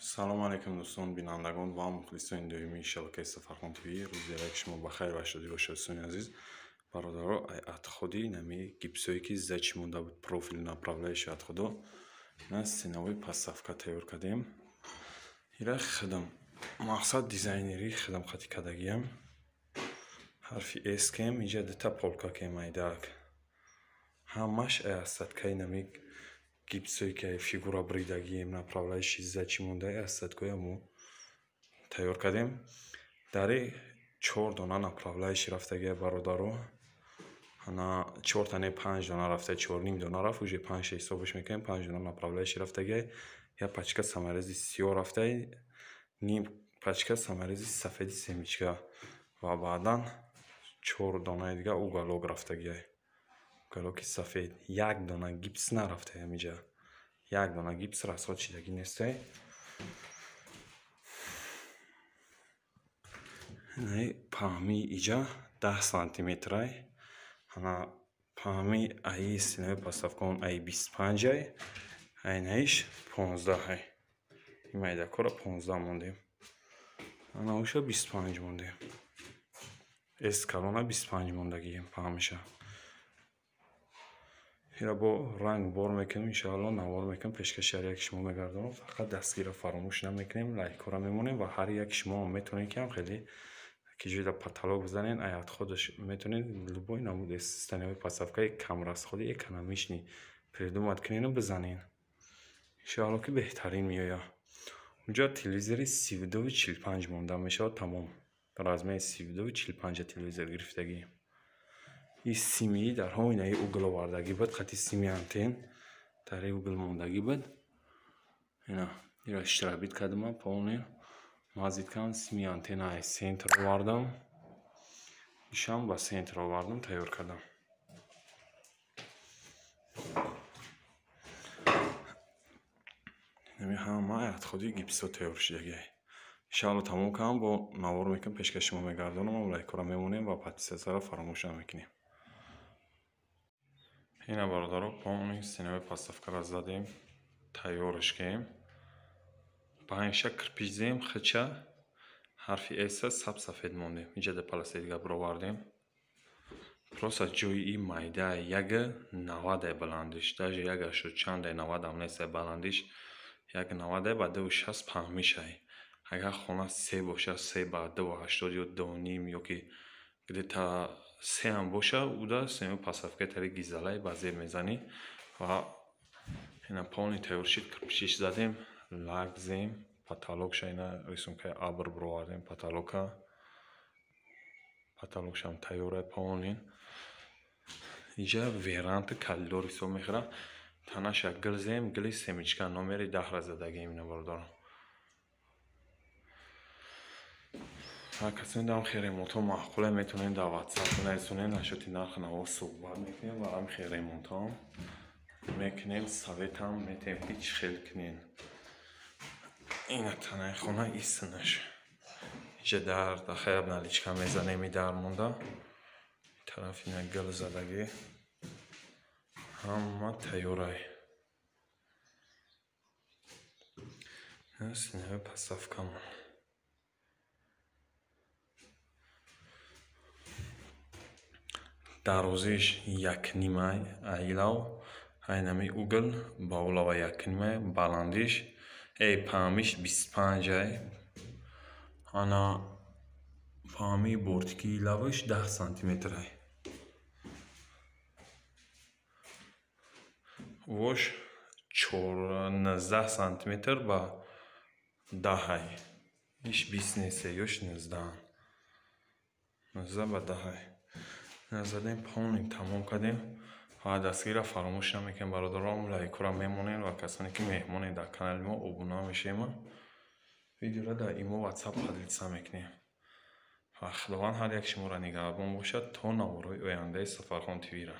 салом алейкум дӯстон бинандагон ва мухлисони доимии шабакаи Сафархон ТВ. рӯзи як шумо ба хайр ва шодӣ бошад. дӯстони азиз, бародаро отходи нами гипсое ки зачи монда буд профили направляющи отходо на стеновой подставка тайёр кардем. ира хидм мақсад дизайнери хидм хати кардагиам ҳарфи S кем инҷа дита полка кем айдак ҳамаш астаткаи нами гипсое ки фигура бридагием направляющи зачи монда астаткои мо тайёр кардем. дари 4 дона направляющи рафтагия бародаро, ана 4 та не 5 дона рафта, 4,5 дона рафт, уже 5 ҳисобаш мекунем. 5 дона направляющи рафтагия, я пачка самарези сиёҳ рафтай, ним пачка самарези сафеди семичка ва баъдан 4 дона дига уголок рафтагия, уголоки сафед. 1 дона гипс нарафта, ҳамиҷа 1 дона гипс расход шидагӣ нестай. паҳми иҷа 10 сантиметрай, ана паҳми аи стенаи подставкаон аи 25-ай, айнаиш 15-ай. имайдакора 15 мондем, ана уша 25 мондем. Эскалона 25 мондагием паҳмиша. ира бо ранг бор мекунем, иншоалло навор мекунем. пешкаши ҳар яки шумо мегардонам. фақат дастгира фаромӯш намекунем, лайкора мемонем ва ҳар яки шумо метонед ки ҳам хеле киҷоида паталог бизанен, ай отходаш метонед любой намуди стенаи подставкаи камрасходи экономични придумат кунену бизанен. иншоалло ки беҳтарин меоя. унҷа телевизори 32-45 монда мешавад тамом. размери 32-45 телевизор гирифтагӣ. ин симии дар ҳоинаи угл овардагӣ буд, хати сими антен дар угл мондагӣ буд. ира штрабит кардам полнен мазид кардам, сими антена ай сентр овардам, ишам ба сентр овардам, тайёр кардам. ҳама отходи гипсо тайёр шудагиай. иншоалло тамом кардам, бо навор мекунам, пешкаши шумо мегардонам, лайкора мемонем ва подписатсияро фаромӯш намекунем. ина бародаро полни стенаи подставкаро задем, тайёрш кардем. паҳнша кирпич зем, хича ҳарфи эса сафед мондем. инҷа да паласайдига бировардем. просто ҷои ин майда яга 90 баландиш, даже яга шуд чанде 90 ам нест баландиш, як 90 ба 260 паҳмишай. агар хона 3 боша, 3 ба 280 ё 2,5 ёки где-то 3 ам боша, уда стенаи подставка тари гизалай ба зеб мезанӣ ва ина полни тайёр шид. кирпичиш задем, лак зем, потолокша ина рисункаи абр бировардем, потолокшам тайёра полнин. инҷа веранта калидор ҳисоб мехӯрад. танаша гил зем, гили семичка номери 10-ра задагием. ина бародаро касоне дам херемонтҳо маъқуле метонен дар ватсап нарисонен, нашоти нархи наво суҳбат мекунем ва ҳам херемонтҳо мекунем, советам метем ҳеҷ хел кунен. ина танаи хона истинаш инҷа дар дахаяб наличка мезанем, дар монда тараф ина гил задагӣ ҳама тайёрай. стенаи подставкамон дарозиш 1,5 аилав, айнами угл ба улава 1,5, баландиш паҳмиш 25-ай, ана паҳми бортики лавиш 10 сантиметрай, вош 14 сантиметр ба 10-ай, иш 20 нест, ёш 19 ба 10-ай. задем полнин тамом кардем ва дастгира фаромӯш намекунем. бародарам лайкора мемонен ва касоне ки меҳмонед дар канали мо обуна мешем, видеоро дар имо ватсап поделиться мекунем. ва худованд ҳар як шуморо нигаҳбон бошад то навораи ояндаи Сафархон ТВ-ра.